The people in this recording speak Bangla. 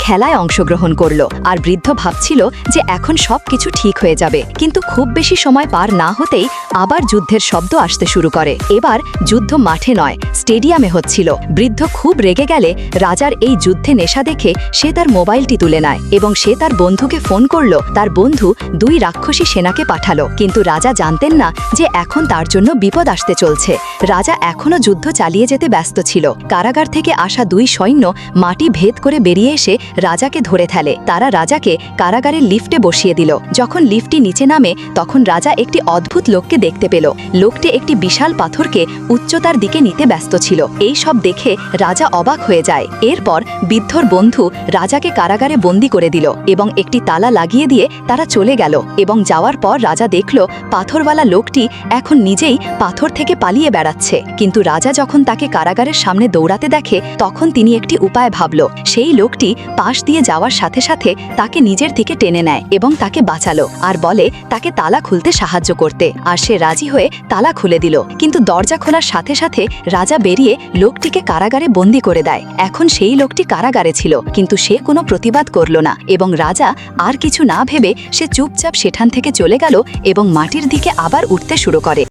খেলায় অংশগ্রহণ করল। আর বৃদ্ধ ভাবছিল যে এখন সবকিছু ঠিক হয়ে যাবে, কিন্তু খুব বেশি সময় পার না হতেই আবার যুদ্ধের শব্দ আসতে শুরু করে। এবার যুদ্ধ মাঠে নয়, স্টেডিয়ামে হচ্ছিল। বৃদ্ধ খুব রেগে গেলে রাজার এই যুদ্ধে নেশা দেখে সে তার মোবাইলটি তুলে নেয় এবং সে তার বন্ধুকে ফোন করল। তার বন্ধু 2 রাক্ষসী সেনাকে পাঠালো, কিন্তু রাজা জানতেন না যে এখন তার জন্য বিপদ আসতে চলছে। রাজা এখনো যুদ্ধ চালিয়ে যেতে ব্যস্ত ছিল। কারাগার থেকে আসা 2 সৈন্য মাটি ভেদ করে বেরিয়ে এসে রাজাকে ধরে ফেলে। তারা রাজাকে কারাগারের লিফটে বসিয়ে দিল। যখন লিফটটি নিচে নামে তখন রাজা একটি অদ্ভুত লোককে দেখতে পেল। লোকটি একটি বিশাল পাথরকে উচ্চতার দিকে নিতে ব্যস্ত ছিল। এই সব দেখে রাজা অবাক হয়ে যায়। এরপর বৃদ্ধর বন্ধু রাজাকে কারাগারে বন্দি করে দিল এবং একটি তালা লাগিয়ে দিয়ে তারা চলে গেল। এবং যাওয়ার পর রাজা দেখল পাথরওয়ালা লোকটি এখন নিজেই পাথর থেকে পালিয়ে বেড়াচ্ছে। কিন্তু রাজা যখন তাকে কারাগারের সামনে দৌড়াতে দেখে তখন তিনি একটি উপায় ভাবল। সেই লোকটি পাশ দিয়ে যাওয়ার সাথে সাথে তাকে নিজের দিকে টেনে নেয় এবং তাকে বাঁচালো আর বলে তাকে তালা খুলতে সাহায্য করতে। আর সে রাজি হয়ে তালা খুলে দিল। কিন্তু দরজা খোলার সাথে সাথে রাজা বেরিয়ে লোকটিকে কারাগারে বন্দি করে দেয়। এখন সেই লোকটি কারাগারে ছিল, কিন্তু সে কোনো প্রতিবাদ করল না এবং রাজা আর কিছু না ভেবে সে চুপচাপ সেখান থেকে চলে গেল এবং মাটির দিকে আবার উঠতে শুরু করে।